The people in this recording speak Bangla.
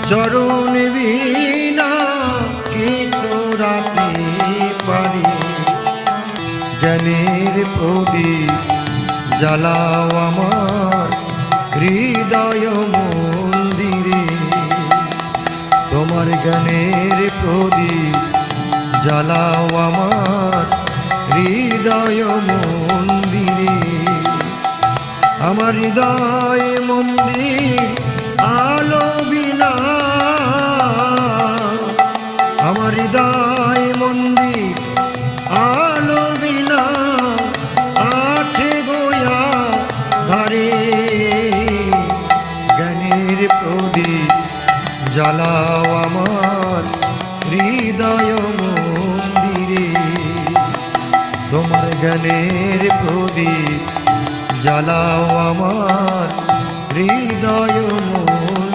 চরণ বিনা কি তোরাতে পারি। জ্ঞানের প্রদীপ জ্বালাও আমার হৃদয় মন্দিরে। তোমার জ্ঞানের প্রদীপ জ্বালাও আমার হৃদয় মন্দিরে। আমার হৃদয় মন্দির আলো বিনা, আমার হৃদয় মন্দির আলো বিনা আছে গোয়া ধারে। জ্ঞানের প্রদীপ জ্বালাও আমার হৃদয় মন্দিরে। তোমার জ্ঞানের প্রদীপ জ্বালাও আমার হৃদয় মন্দিরে।